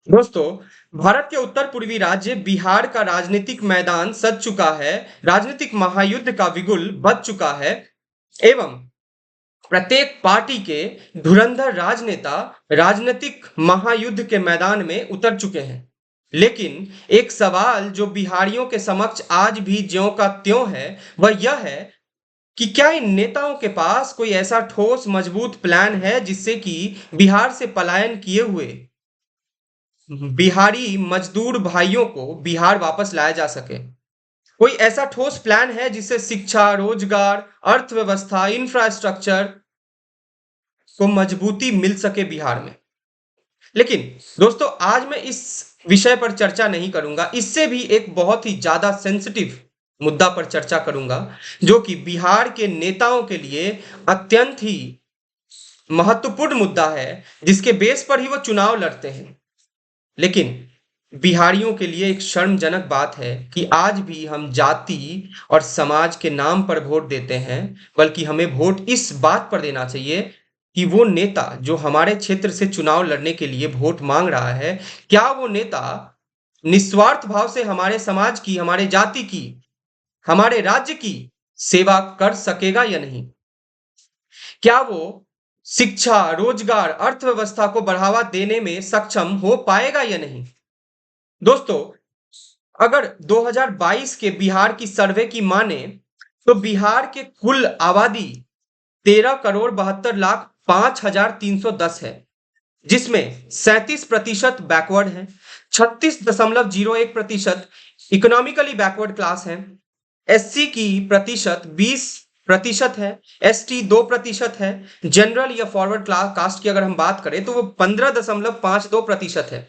दोस्तों, भारत के उत्तर पूर्वी राज्य बिहार का राजनीतिक मैदान सज चुका है, राजनीतिक महायुद्ध का बिगुल बज चुका है एवं प्रत्येक पार्टी के धुरंधर राजनेता राजनीतिक महायुद्ध के मैदान में उतर चुके हैं। लेकिन एक सवाल जो बिहारियों के समक्ष आज भी ज्यों का त्यों है, वह यह है कि क्या इन नेताओं के पास कोई ऐसा ठोस मजबूत प्लान है जिससे कि बिहार से पलायन किए हुए बिहारी मजदूर भाइयों को बिहार वापस लाया जा सके। कोई ऐसा ठोस प्लान है जिससे शिक्षा, रोजगार, अर्थव्यवस्था, इंफ्रास्ट्रक्चर को मजबूती मिल सके बिहार में। लेकिन दोस्तों, आज मैं इस विषय पर चर्चा नहीं करूंगा, इससे भी एक बहुत ही ज्यादा सेंसिटिव मुद्दा पर चर्चा करूंगा, जो कि बिहार के नेताओं के लिए अत्यंत ही महत्वपूर्ण मुद्दा है, जिसके बेस पर ही वो चुनाव लड़ते हैं। लेकिन बिहारियों के लिए एक शर्मजनक बात है कि आज भी हम जाति और समाज के नाम पर वोट देते हैं, बल्कि हमें वोट इस बात पर देना चाहिए कि वो नेता जो हमारे क्षेत्र से चुनाव लड़ने के लिए वोट मांग रहा है, क्या वो नेता निस्वार्थ भाव से हमारे समाज की, हमारे जाति की, हमारे राज्य की सेवा कर सकेगा या नहीं? क्या वो शिक्षा, रोजगार, अर्थव्यवस्था को बढ़ावा देने में सक्षम हो पाएगा या नहीं? दोस्तों, अगर 2022 के बिहार की सर्वे की माने तो बिहार के कुल आबादी 13,72,05,310 है, जिसमें 37% बैकवर्ड है, 36.01% इकोनॉमिकली बैकवर्ड क्लास है, एससी की प्रतिशत 20% है, एसटी 2% है, जनरल या फॉरवर्ड क्लास कास्ट की अगर हम बात करें तो वो 15.52% है,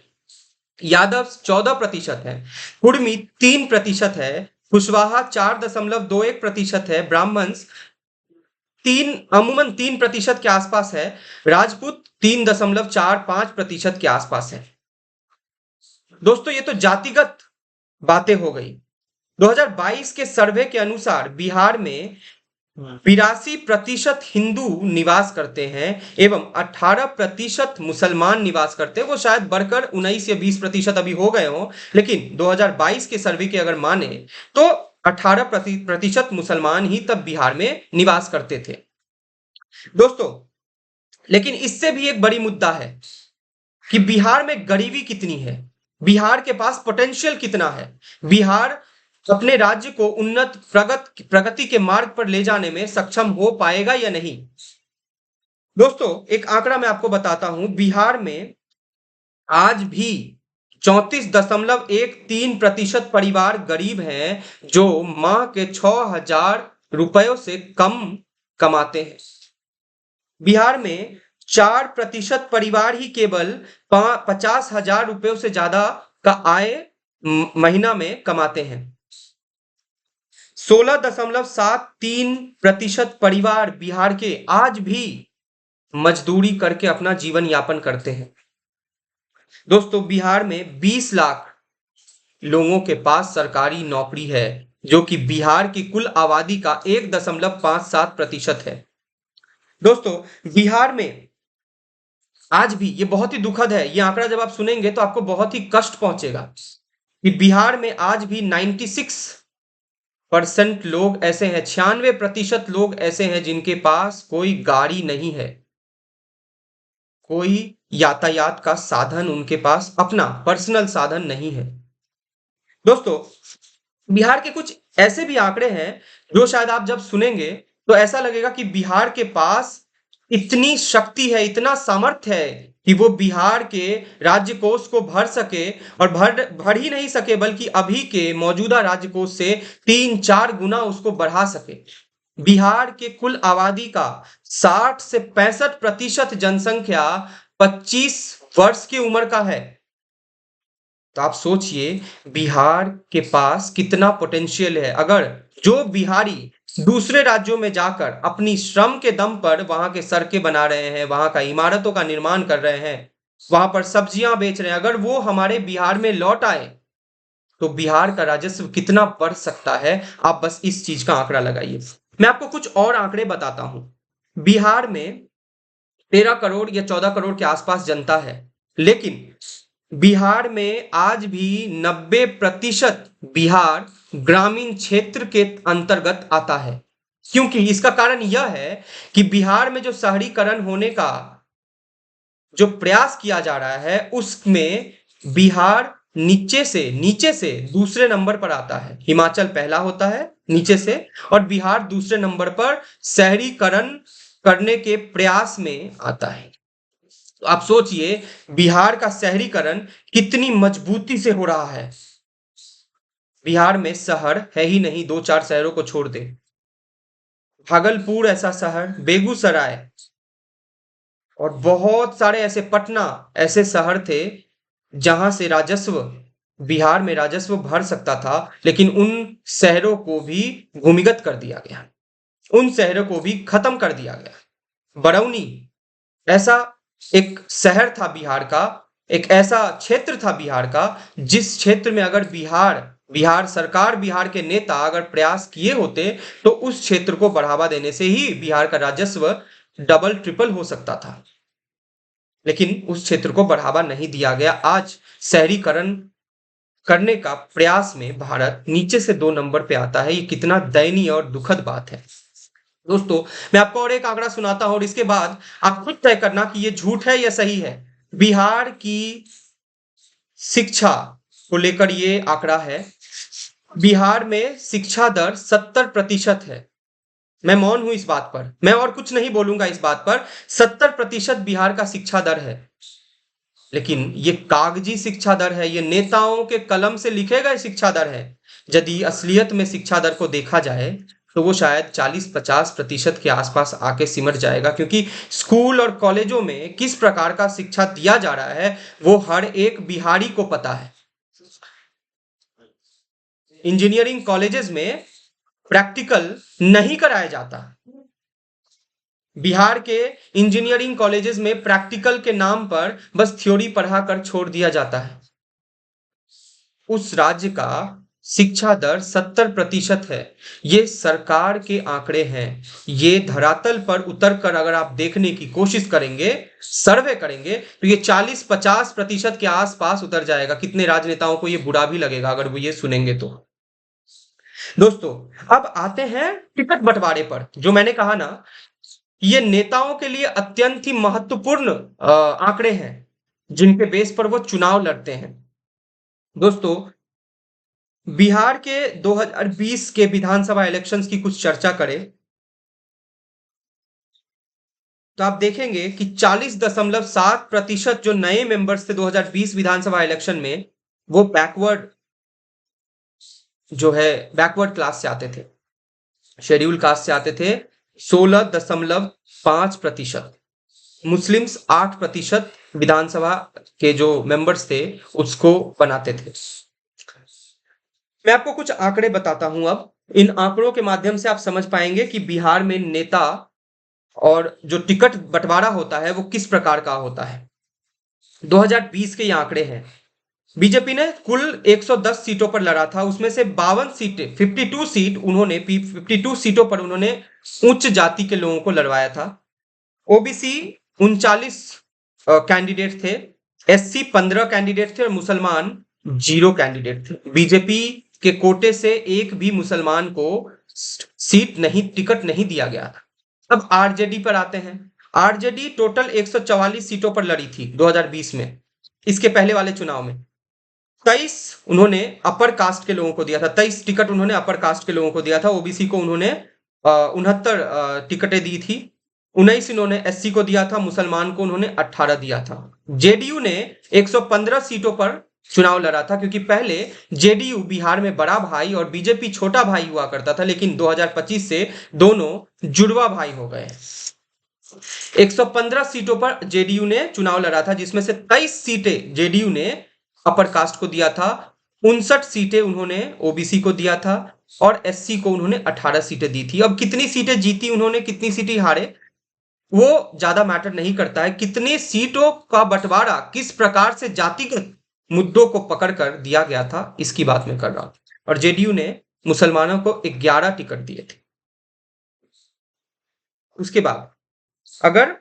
यादव 14% है, कुर्मी 3% है, कुशवाहा 4.21% है, ब्राह्मण्स अमूमन 3% के आसपास है, राजपूत 3.45% के आसपास है। दोस्तों, ये तो जातिगत बातें हो गई। 2022 के सर्वे के अनुसार बिहार में 82% हिंदू निवास करते हैं एवं 18% मुसलमान निवास करते हैं। वो शायद बढ़कर 19 या 20% अभी हो गए हों, लेकिन 2022 के सर्वे के अगर माने तो 18% मुसलमान ही तब बिहार में निवास करते थे। दोस्तों, लेकिन इससे भी एक बड़ी मुद्दा है कि बिहार में गरीबी कितनी है, बिहार के पास पोटेंशियल कितना है, बिहार अपने राज्य को उन्नत प्रगति के मार्ग पर ले जाने में सक्षम हो पाएगा या नहीं? दोस्तों, एक आंकड़ा मैं आपको बताता हूं। बिहार में आज भी 34.13% परिवार गरीब हैं, जो माह के 6,000 रुपयों से कम कमाते हैं। बिहार में 4% परिवार ही केवल 50,000 रुपयों से ज्यादा का आय महीना में कमाते हैं। 16.73% परिवार बिहार के आज भी मजदूरी करके अपना जीवन यापन करते हैं। दोस्तों, बिहार में 20 लाख लोगों के पास सरकारी नौकरी है, जो कि बिहार की कुल आबादी का 1.57% है। दोस्तों, बिहार में आज भी, ये बहुत ही दुखद है, ये आंकड़ा जब आप सुनेंगे तो आपको बहुत ही कष्ट पहुंचेगा कि बिहार में आज भी 96% लोग ऐसे हैं, 96% लोग ऐसे हैं जिनके पास कोई गाड़ी नहीं है, कोई यातायात का साधन उनके पास अपना पर्सनल साधन नहीं है। दोस्तों, बिहार के कुछ ऐसे भी आंकड़े हैं जो शायद आप जब सुनेंगे तो ऐसा लगेगा कि बिहार के पास इतनी शक्ति है, इतना सामर्थ्य है कि वो बिहार के राज्य कोष को भर सके, और भर ही नहीं सके बल्कि अभी के मौजूदा राज्य कोष से 3-4 गुना उसको बढ़ा सके। बिहार के कुल आबादी का 60 से 65% जनसंख्या 25 वर्ष की उम्र का है। तो आप सोचिए बिहार के पास कितना पोटेंशियल है। अगर जो बिहारी दूसरे राज्यों में जाकर अपनी श्रम के दम पर वहां के सड़कें बना रहे हैं, वहां का इमारतों का निर्माण कर रहे हैं, वहां पर सब्जियां बेच रहे हैं, अगर वो हमारे बिहार में लौट आए तो बिहार का राजस्व कितना बढ़ सकता है, आप बस इस चीज का आंकड़ा लगाइए। मैं आपको कुछ और आंकड़े बताता हूं। बिहार में 13 करोड़ या 14 करोड़ के आसपास जनता है, लेकिन बिहार में आज भी 90% बिहार ग्रामीण क्षेत्र के अंतर्गत आता है। क्योंकि इसका कारण यह है कि बिहार में जो शहरीकरण होने का जो प्रयास किया जा रहा है उसमें बिहार नीचे से दूसरे नंबर पर आता है। हिमाचल पहला होता है नीचे से, और बिहार दूसरे नंबर पर शहरीकरण करने के प्रयास में आता है। तो आप सोचिए बिहार का शहरीकरण कितनी मजबूती से हो रहा है। बिहार में शहर है ही नहीं, 2-4 शहरों को छोड़ दे। भागलपुर ऐसा शहर, बेगूसराय और बहुत सारे ऐसे, पटना ऐसे शहर थे जहां से राजस्व, बिहार में राजस्व भर सकता था, लेकिन उन शहरों को भी भूमिगत कर दिया गया, उन शहरों को भी खत्म कर दिया गया। बरौनी ऐसा एक शहर था बिहार का, एक ऐसा क्षेत्र था बिहार का जिस क्षेत्र में अगर बिहार सरकार, बिहार के नेता अगर प्रयास किए होते तो उस क्षेत्र को बढ़ावा देने से ही बिहार का राजस्व डबल ट्रिपल हो सकता था, लेकिन उस क्षेत्र को बढ़ावा नहीं दिया गया। आज शहरीकरण करने का प्रयास में भारत नीचे से 2 नंबर पे आता है। ये कितना दयनीय और दुखद बात है। दोस्तों, मैं आपको और एक आंकड़ा सुनाता हूं और इसके बाद आप खुद तय करना कि ये झूठ है या सही है। बिहार की शिक्षा को लेकर ये आंकड़ा है। बिहार में शिक्षा दर 70% है। मैं मौन हूं इस बात पर, मैं और कुछ नहीं बोलूंगा इस बात पर। 70% बिहार का शिक्षा दर है, लेकिन ये कागजी शिक्षा दर है, ये नेताओं के कलम से लिखे गए शिक्षा दर है। यदि असलियत में शिक्षा दर को देखा जाए तो वो शायद 40-50% के आसपास आके सिमट जाएगा, क्योंकि स्कूल और कॉलेजों में किस प्रकार का शिक्षा दिया जा रहा है वो हर एक बिहारी को पता है। इंजीनियरिंग कॉलेजेस में प्रैक्टिकल नहीं कराया जाता। बिहार के इंजीनियरिंग कॉलेजेस में प्रैक्टिकल के नाम पर बस थ्योरी पढ़ाकर छोड़ दिया जाता है। उस राज्य का शिक्षा दर 70% है। ये सरकार के आंकड़े हैं। ये धरातल पर उतर कर अगर आप देखने की कोशिश करेंगे, सर्वे करेंगे, तो ये 40-50% के आसपास उतर जाएगा। कितने राजनेताओं को ये बुरा भी लगेगा अगर वो ये सुनेंगे तो। दोस्तों, अब आते हैं टिकट बंटवारे पर। जो मैंने कहा ना, ये नेताओं के लिए अत्यंत ही महत्वपूर्ण आंकड़े हैं जिनके बेस पर वो चुनाव लड़ते हैं। दोस्तों, बिहार के 2020 के विधानसभा इलेक्शंस की कुछ चर्चा करें तो आप देखेंगे कि 40.7% जो नए मेंबर्स थे 2020 विधानसभा इलेक्शन में, वो बैकवर्ड क्लास से आते थे, शेड्यूल कास्ट से आते थे। 16.5%। मुस्लिम्स 8% विधानसभा के जो मेंबर्स थे उसको बनाते थे। मैं आपको कुछ आंकड़े बताता हूं। अब इन आंकड़ों के माध्यम से आप समझ पाएंगे कि बिहार में नेता और जो टिकट बंटवारा होता है वो किस प्रकार का होता है। 2020 के ये आंकड़े हैं। बीजेपी ने कुल 110 सीटों पर लड़ा था, उसमें से 52 सीटें 52 सीटों पर उन्होंने उच्च जाति के लोगों को लड़वाया था। ओबीसी 39 कैंडिडेट थे, एससी 15 कैंडिडेट थे और मुसलमान 0 कैंडिडेट थे। बीजेपी के कोटे से एक भी मुसलमान को टिकट नहीं दिया गया था। अब आरजेडी पर आते हैं। आरजेडी टोटल 144 सीटों पर लड़ी थी 2020 में। इसके पहले वाले चुनाव में 23 उन्होंने अपर कास्ट के लोगों को दिया था, 23 टिकट उन्होंने अपर कास्ट के लोगों को दिया था। ओबीसी को उन्होंने 69 टिकटें दी थी, 19 इन्होंने एससी को दिया था, मुसलमान को उन्होंने 18 दिया था। जेडीयू ने 115 सीटों पर चुनाव लड़ा था, क्योंकि पहले जेडीयू बिहार में बड़ा भाई और बीजेपी छोटा भाई हुआ करता था, लेकिन 2025 से दोनों जुड़वा भाई हो गए। 115 सीटों पर जेडीयू ने चुनाव लड़ा था, जिसमें से 23 सीटें जेडीयू ने अपर कास्ट को दिया था, 59 सीटें उन्होंने ओबीसी को दिया था और एससी को उन्होंने 18 सीटें दी थी। अब कितनी सीटें जीती उन्होंने, कितनी सीटें हारे, वो ज्यादा मैटर नहीं करता है। कितनी सीटों का बंटवारा किस प्रकार से जातिगत मुद्दों को पकड़कर दिया गया था, इसकी बात मैं कर रहा हूं। और जेडीयू ने मुसलमानों को 11 टिकट दिए थे। उसके बाद अगर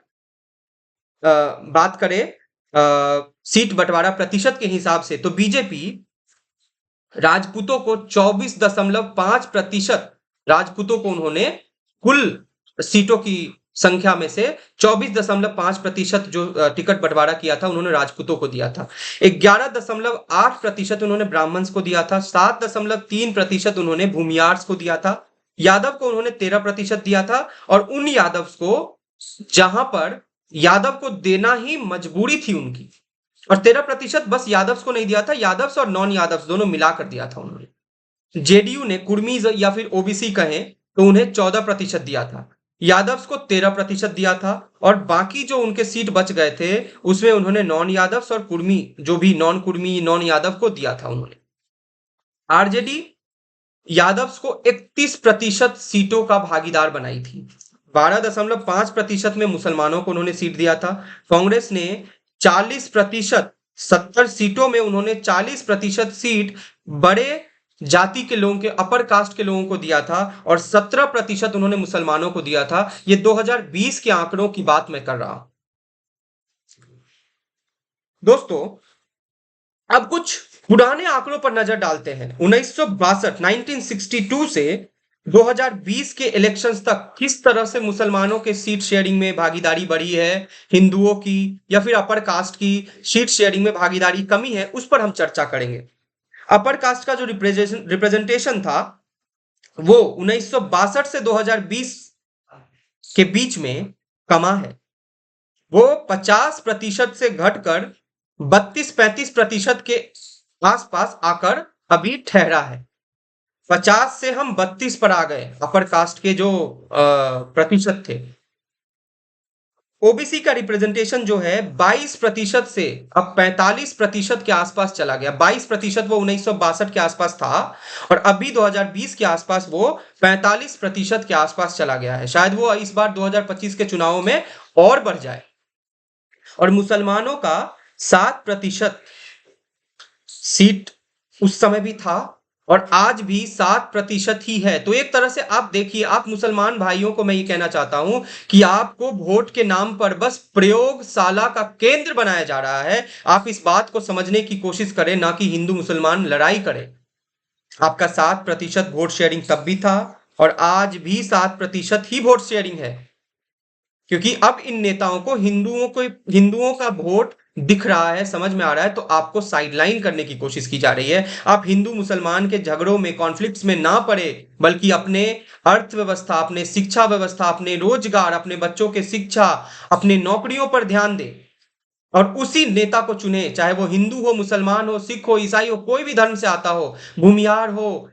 बात करें सीट बंटवारा प्रतिशत के हिसाब से, तो बीजेपी राजपूतों को 24.5% राजपूतों को उन्होंने कुल सीटों की संख्या में से 24.5% जो टिकट बंटवारा किया था उन्होंने राजपूतों को दिया था। 11.8% उन्होंने ब्राह्मण्स को दिया था। 7.3% उन्होंने भूमियार्स को दिया था। यादव को उन्होंने 13% दिया था, और उन यादव को जहां पर यादव को देना ही मजबूरी थी उनकी, और 13% बस यादव को नहीं दिया था, यादव और नॉन यादव दोनों मिलाकर दिया था उन्होंने। जेडीयू ने कुर्मीज या फिर ओबीसी कहें तो उन्हें 14% दिया था, यादव को 13% दिया था, और बाकी जो उनके सीट बच गए थे उसमें उन्होंने नॉन यादव और कुर्मी, जो भी नॉन कुर्मी नॉन यादव को दिया था उन्होंने। आरजेडी यादव को 31% सीटों का भागीदार बनाई थी। 12.5% में मुसलमानों को उन्होंने सीट दिया था। कांग्रेस ने 40%, 70 सीटों में उन्होंने 40% सीट बड़े जाति के लोगों के, अपर कास्ट के लोगों को दिया था, और 17% उन्होंने मुसलमानों को दिया था। ये 2020 के आंकड़ों की बात मैं कर रहा हूं। दोस्तों, अब कुछ पुराने आंकड़ों पर नजर डालते हैं। 1962 से 2020 के इलेक्शंस तक किस तरह से मुसलमानों के सीट शेयरिंग में भागीदारी बढ़ी है, हिंदुओं की या फिर अपर कास्ट की सीट शेयरिंग में भागीदारी कमी है, उस पर हम चर्चा करेंगे। अपर कास्ट का जो रिप्रेजेंटेशन था वो 1962 से 2020 के बीच में कमा है। वो 50% से घटकर 32-35% के आसपास आकर अभी ठहरा है। 50 से हम 32 पर आ गए अपर कास्ट के जो प्रतिशत थे। ओबीसी का रिप्रेजेंटेशन जो है 22% से अब 45% के आसपास चला गया। 22% वो 1962 के आसपास था, और अभी 2020 के आसपास वो 45% के आसपास चला गया है। शायद वो इस बार 2025 के चुनावों में और बढ़ जाए। और मुसलमानों का 7% सीट उस समय भी था, और आज भी 7% ही है। तो एक तरह से आप देखिए, आप मुसलमान भाइयों को मैं ये कहना चाहता हूं कि आपको वोट के नाम पर बस प्रयोगशाला का केंद्र बनाया जा रहा है। आप इस बात को समझने की कोशिश करें, ना कि हिंदू मुसलमान लड़ाई करें। आपका 7% वोट शेयरिंग तब भी था, और आज भी 7% ही वोट शेयरिंग है, क्योंकि अब इन नेताओं को हिंदुओं का वोट दिख रहा है, समझ में आ रहा है, तो आपको साइडलाइन करने की कोशिश की जा रही है। आप हिंदू मुसलमान के झगड़ों में, कॉन्फ्लिक्ट्स में ना पड़े, बल्कि अपने अर्थव्यवस्था, अपने शिक्षा व्यवस्था, अपने रोजगार, अपने बच्चों के शिक्षा, अपने नौकरियों पर ध्यान दे, और उसी नेता को चुने, चाहे वो हिंदू हो, मुसलमान हो, सिख हो, ईसाई हो, कोई भी धर्म से आता हो, भूमियार हो,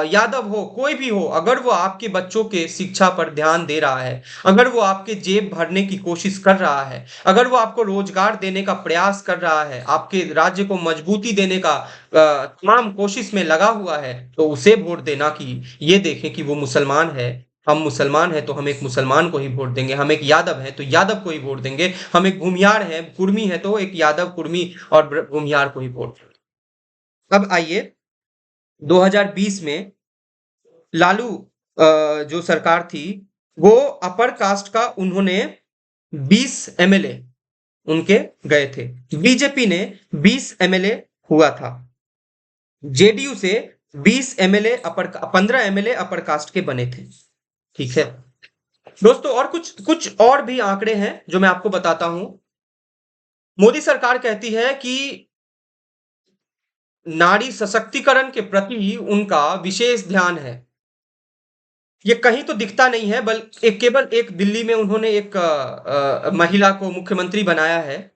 यादव हो, कोई भी हो। अगर वो आपके बच्चों के शिक्षा पर ध्यान दे रहा है, अगर वो आपके जेब भरने की कोशिश कर रहा है, अगर वो आपको रोजगार देने का प्रयास कर रहा है, आपके राज्य को मजबूती देने का तमाम कोशिश में लगा हुआ है, तो उसे वोट देना। कि ये देखें कि वो मुसलमान है, हम मुसलमान हैं तो हम एक मुसलमान को ही वोट देंगे, हम एक यादव हैं तो यादव को ही वोट देंगे, हम एक भूमियार हैं, कुर्मी है तो एक यादव, कुर्मी और भूमियार को ही वोट देंगे। अब आइए 2020 में लालू जो सरकार थी, वो अपर कास्ट का उन्होंने 20 एमएलए उनके गए थे। बीजेपी ने 20 एमएलए हुआ था। जेडीयू से 20 एमएलए, 15 एमएलए अपर कास्ट के बने थे। ठीक है दोस्तों, और कुछ और भी आंकड़े हैं जो मैं आपको बताता हूं। मोदी सरकार कहती है कि नारी सशक्तिकरण के प्रति उनका विशेष ध्यान है। ये कहीं तो दिखता नहीं है, बल्कि केवल एक दिल्ली में उन्होंने एक महिला को मुख्यमंत्री बनाया है,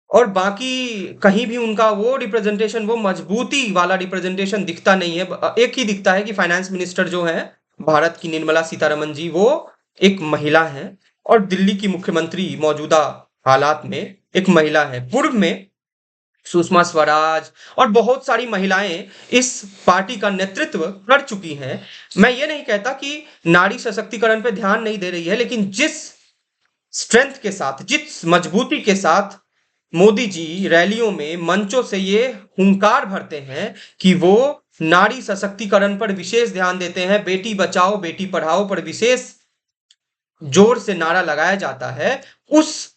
और बाकी कहीं भी उनका वो रिप्रेजेंटेशन, वो मजबूती वाला रिप्रेजेंटेशन दिखता नहीं है। एक ही दिखता है कि फाइनेंस मिनिस्टर जो है भारत की, निर्मला सीतारमण जी, वो एक महिला है, और दिल्ली की मुख्यमंत्री मौजूदा हालात में एक महिला है। पूर्व में सुषमा स्वराज और बहुत सारी महिलाएं इस पार्टी का नेतृत्व कर चुकी हैं। मैं ये नहीं कहता कि नारी सशक्तिकरण पे ध्यान नहीं दे रही है, लेकिन जिस स्ट्रेंथ के साथ, जिस मजबूती के साथ मोदी जी रैलियों में, मंचों से ये हुंकार भरते हैं कि वो नारी सशक्तिकरण पर विशेष ध्यान देते हैं, बेटी बचाओ बेटी पढ़ाओ पर विशेष जोर से नारा लगाया जाता है, उस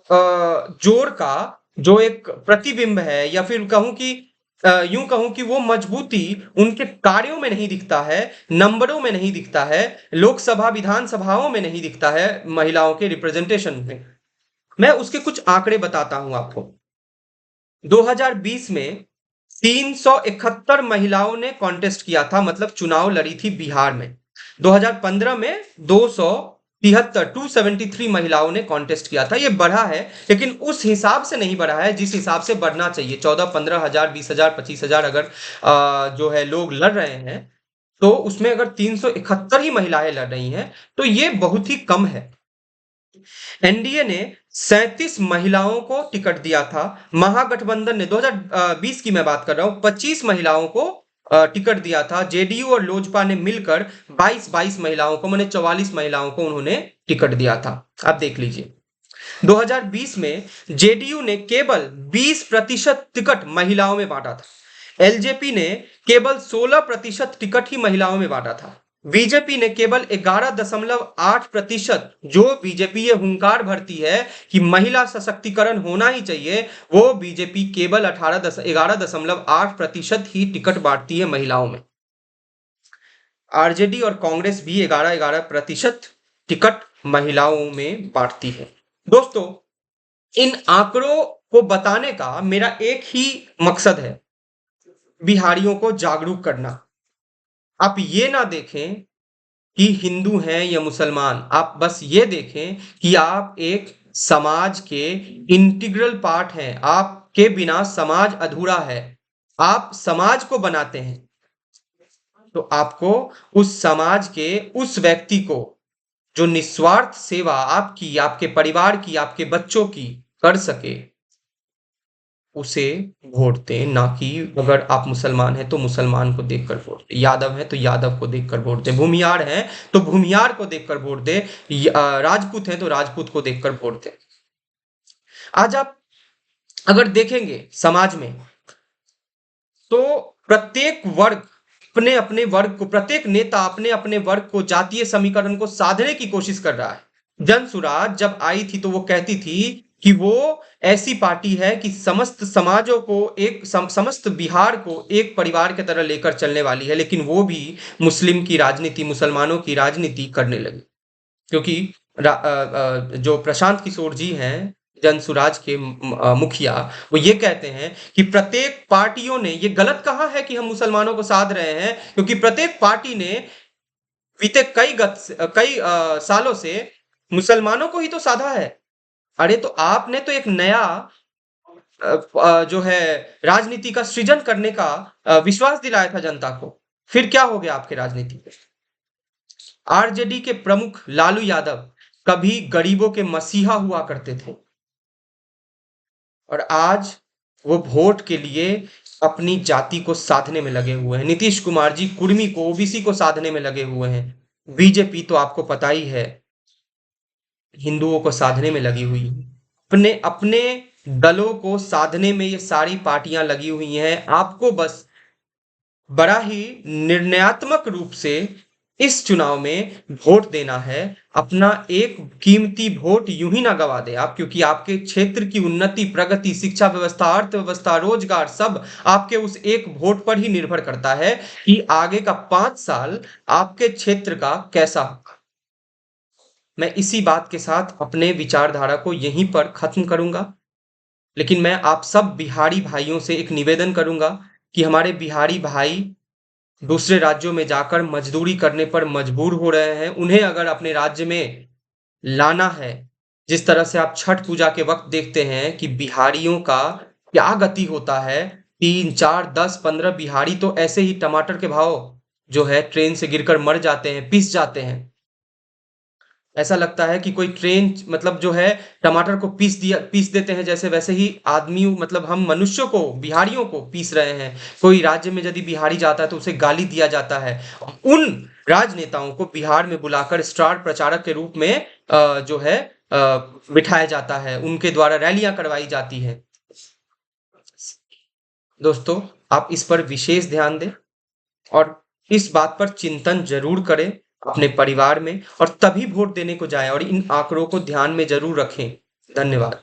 जोर का जो एक प्रतिबिंब है, या फिर कहूं कि यूं कहूं कि वो मजबूती उनके कार्यों में नहीं दिखता है, नंबरों में नहीं दिखता है, लोकसभा विधानसभाओं में नहीं दिखता है, महिलाओं के रिप्रेजेंटेशन में। मैं उसके कुछ आंकड़े बताता हूं आपको। 2020 में 371 महिलाओं ने कॉन्टेस्ट किया था, मतलब चुनाव लड़ी थी बिहार में। 2015 में 273 महिलाओं ने कॉन्टेस्ट किया था। ये बढ़ा है, लेकिन उस हिसाब से नहीं बढ़ा है जिस हिसाब से बढ़ना चाहिए। 14-15 हजार, 20 हजार, 25 हजार अगर जो है लोग लड़ रहे हैं, तो उसमें अगर 371 ही महिलाएं लड़ रही हैं, तो ये बहुत ही कम है। एनडीए ने 37 महिलाओं को टिकट दिया था। महागठबंधन ने 2020 की मैं बात कर रहा हूं, 25 महिलाओं को टिकट दिया था। जेडीयू और लोजपा ने मिलकर 22 महिलाओं को, माने 44 महिलाओं को उन्होंने टिकट दिया था। आप देख लीजिए, 2020 में जेडीयू ने केवल 20% टिकट महिलाओं में बांटा था। एलजेपी ने केवल 16% टिकट ही महिलाओं में बांटा था। बीजेपी ने केवल 11.8%, जो बीजेपी ये हुंकार भरती है कि महिला सशक्तिकरण होना ही चाहिए, वो बीजेपी केवल 11.8% ही टिकट बांटती है महिलाओं में। आरजेडी और कांग्रेस भी 11% टिकट महिलाओं में बांटती है। दोस्तों, इन आंकड़ों को बताने का मेरा एक ही मकसद है, बिहारियों को जागरूक करना। आप ये ना देखें कि हिंदू हैं या मुसलमान, आप बस ये देखें कि आप एक समाज के इंटीग्रल पार्ट हैं। आपके बिना समाज अधूरा है। आप समाज को बनाते हैं, तो आपको उस समाज के उस व्यक्ति को जो निस्वार्थ सेवा आपकी, आपके परिवार की, आपके बच्चों की कर सके, उसे वोट दें। ना कि अगर आप मुसलमान हैं तो मुसलमान को देखकर वोट दें, यादव हैं तो यादव को देखकर वोट दें, भूमियार हैं तो भूमियार को देखकर वोट दें, राजपूत हैं तो राजपूत को देखकर वोट दें। आज आप अगर देखेंगे समाज में, तो प्रत्येक वर्ग अपने अपने वर्ग को, प्रत्येक नेता अपने अपने वर्ग को, जातीय समीकरण को साधने की कोशिश कर रहा है। जन सुराज जब आई थी तो वो कहती थी कि वो ऐसी पार्टी है कि समस्त समाजों को एक समस्त बिहार को एक परिवार की तरह लेकर चलने वाली है, लेकिन वो भी मुस्लिम की राजनीति, मुसलमानों की राजनीति करने लगी। क्योंकि जो प्रशांत किशोर जी हैं, जन सुराज के मुखिया, वो ये कहते हैं कि प्रत्येक पार्टियों ने ये गलत कहा है कि हम मुसलमानों को साध रहे हैं, क्योंकि प्रत्येक पार्टी ने बीते कई सालों से मुसलमानों को ही तो साधा है। अरे तो आपने तो एक नया जो है राजनीति का सृजन करने का विश्वास दिलाया था जनता को। फिर क्या हो गया आपके राजनीति पे? आरजेडी के प्रमुख लालू यादव कभी गरीबों के मसीहा हुआ करते थे, और आज वो वोट के लिए अपनी जाति को साधने में लगे हुए हैं। नीतीश कुमार जी कुर्मी को, ओबीसी को साधने में लगे हुए हैं। बीजेपी तो आपको पता ही है, हिंदुओं को साधने में लगी हुई है। अपने अपने दलों को साधने में ये सारी पार्टियां लगी हुई हैं। आपको बस बड़ा ही निर्णयात्मक रूप से इस चुनाव में वोट देना है। अपना एक कीमती वोट यूं ही ना गवा दे आप, क्योंकि आपके क्षेत्र की उन्नति, प्रगति, शिक्षा व्यवस्था, अर्थव्यवस्था, रोजगार सब आपके उस एक वोट पर ही निर्भर करता है कि आगे का 5 साल आपके क्षेत्र का कैसा होगा। मैं इसी बात के साथ अपने विचारधारा को यहीं पर खत्म करूंगा, लेकिन मैं आप सब बिहारी भाइयों से एक निवेदन करूंगा कि हमारे बिहारी भाई दूसरे राज्यों में जाकर मजदूरी करने पर मजबूर हो रहे हैं। उन्हें अगर अपने राज्य में लाना है, जिस तरह से आप छठ पूजा के वक्त देखते हैं कि बिहारियों का क्या गति होता है, 3, 4, 10, 15 बिहारी तो ऐसे ही टमाटर के भाव जो है ट्रेन से गिरकर मर जाते हैं, पिस जाते हैं। ऐसा लगता है कि कोई ट्रेन, मतलब जो है टमाटर को पीस देते हैं, जैसे वैसे ही आदमी, मतलब हम मनुष्यों को, बिहारियों को पीस रहे हैं। कोई राज्य में यदि बिहारी जाता है तो उसे गाली दिया जाता है। उन राजनेताओं को बिहार में बुलाकर स्टार प्रचारक के रूप में जो है बिठाया जाता है, उनके द्वारा रैलियां करवाई जाती है। दोस्तों, आप इस पर विशेष ध्यान दें और इस बात पर चिंतन जरूर करें अपने परिवार में, और तभी वोट देने को जाएं, और इन आंकड़ों को ध्यान में जरूर रखें। धन्यवाद।